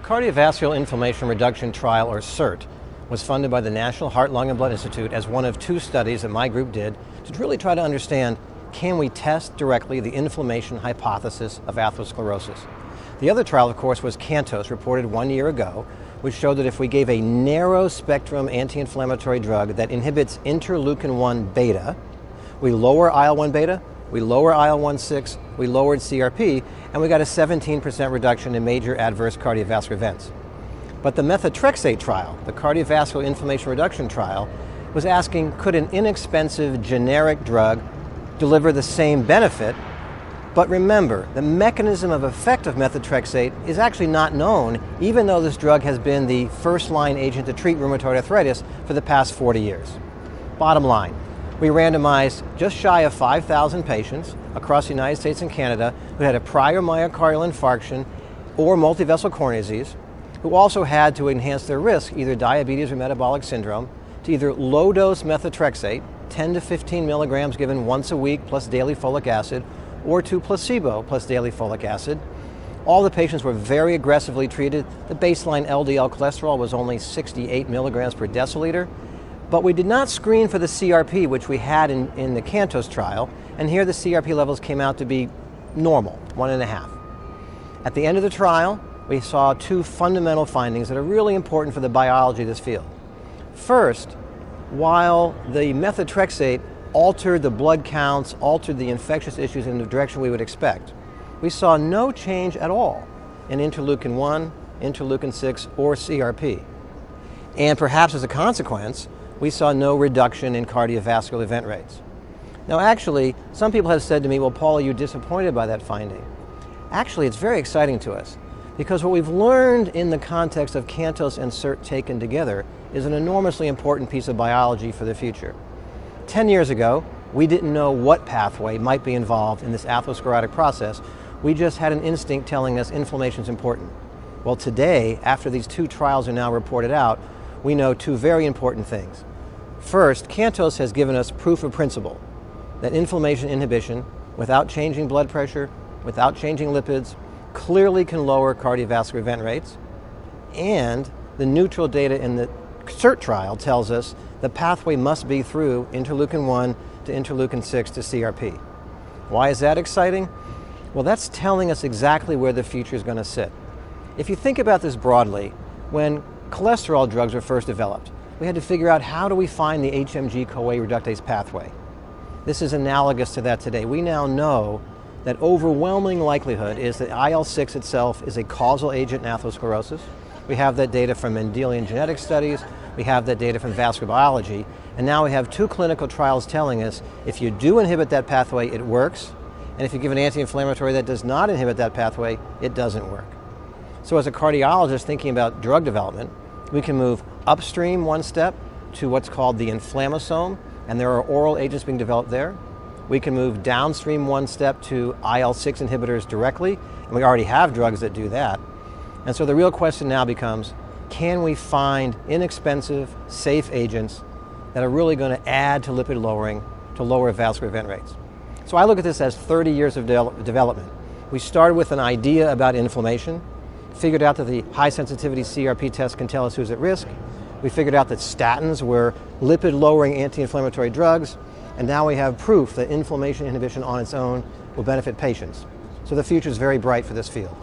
Cardiovascular Inflammation Reduction Trial, or CIRT, was funded by the National Heart, Lung, and Blood Institute as one of two studies that my group did to really try to understand, can we test directly the inflammation hypothesis of atherosclerosis? The other trial, of course, was CANTOS, reported 1 year ago, which showed that if we gave a narrow-spectrum anti-inflammatory drug that inhibits interleukin-1 beta, we lower IL-1 beta, we lower IL-1/6, we lowered CRP, and we got a 17% reduction in major adverse cardiovascular events. But the Methotrexate trial, the Cardiovascular Inflammation Reduction trial, was asking, could an inexpensive generic drug deliver the same benefit? But remember, the mechanism of effect of methotrexate is actually not known, even though this drug has been the first-line agent to treat rheumatoid arthritis for the past 40 years. Bottom line, we randomized just shy of 5,000 patients across the United States and Canada who had a prior myocardial infarction or multivessel coronary disease, who also had to enhance their risk, either diabetes or metabolic syndrome, to either low-dose methotrexate, 10 to 15 milligrams given once a week plus daily folic acid, or to placebo plus daily folic acid. All the patients were very aggressively treated. The baseline LDL cholesterol was only 68 milligrams per deciliter. But we did not screen for the CRP, which we had in the CANTOS trial, and here the CRP levels came out to be normal, 1.5. At the end of the trial, we saw two fundamental findings that are really important for the biology of this field. First, while the methotrexate altered the blood counts, altered the infectious issues in the direction we would expect, we saw no change at all in interleukin-1, interleukin-6, or CRP. And perhaps as a consequence, we saw no reduction in cardiovascular event rates. Now actually, some people have said to me, well, Paul, are you disappointed by that finding? Actually, it's very exciting to us, because what we've learned in the context of CANTOS and CIRT taken together is an enormously important piece of biology for the future. 10 years ago, we didn't know what pathway might be involved in this atherosclerotic process. We just had an instinct telling us inflammation is important. Well, today, after these two trials are now reported out, we know two very important things. First, CANTOS has given us proof of principle that inflammation inhibition, without changing blood pressure, without changing lipids, clearly can lower cardiovascular event rates. And the neutral data in the CIRT trial tells us the pathway must be through interleukin-1 to interleukin-6 to CRP. Why is that exciting? Well, that's telling us exactly where the future is going to sit. If you think about this broadly, when cholesterol drugs were first developed, we had to figure out, how do we find the HMG-CoA reductase pathway? This is analogous to that today. We now know that overwhelming likelihood is that IL-6 itself is a causal agent in atherosclerosis. We have that data from Mendelian genetic studies, we have that data from vascular biology, and now we have two clinical trials telling us if you do inhibit that pathway, it works, and if you give an anti-inflammatory that does not inhibit that pathway, it doesn't work. So as a cardiologist thinking about drug development, we can move upstream one step to what's called the inflammasome, and there are oral agents being developed there. We can move downstream one step to IL-6 inhibitors directly, and we already have drugs that do that. And so the real question now becomes, can we find inexpensive, safe agents that are really going to add to lipid lowering to lower vascular event rates? So I look at this as 30 years of development. We started with an idea about inflammation, figured out that the high sensitivity CRP test can tell us who's at risk. We figured out that statins were lipid lowering anti-inflammatory drugs, and now we have proof that inflammation inhibition on its own will benefit patients. So the future is very bright for this field.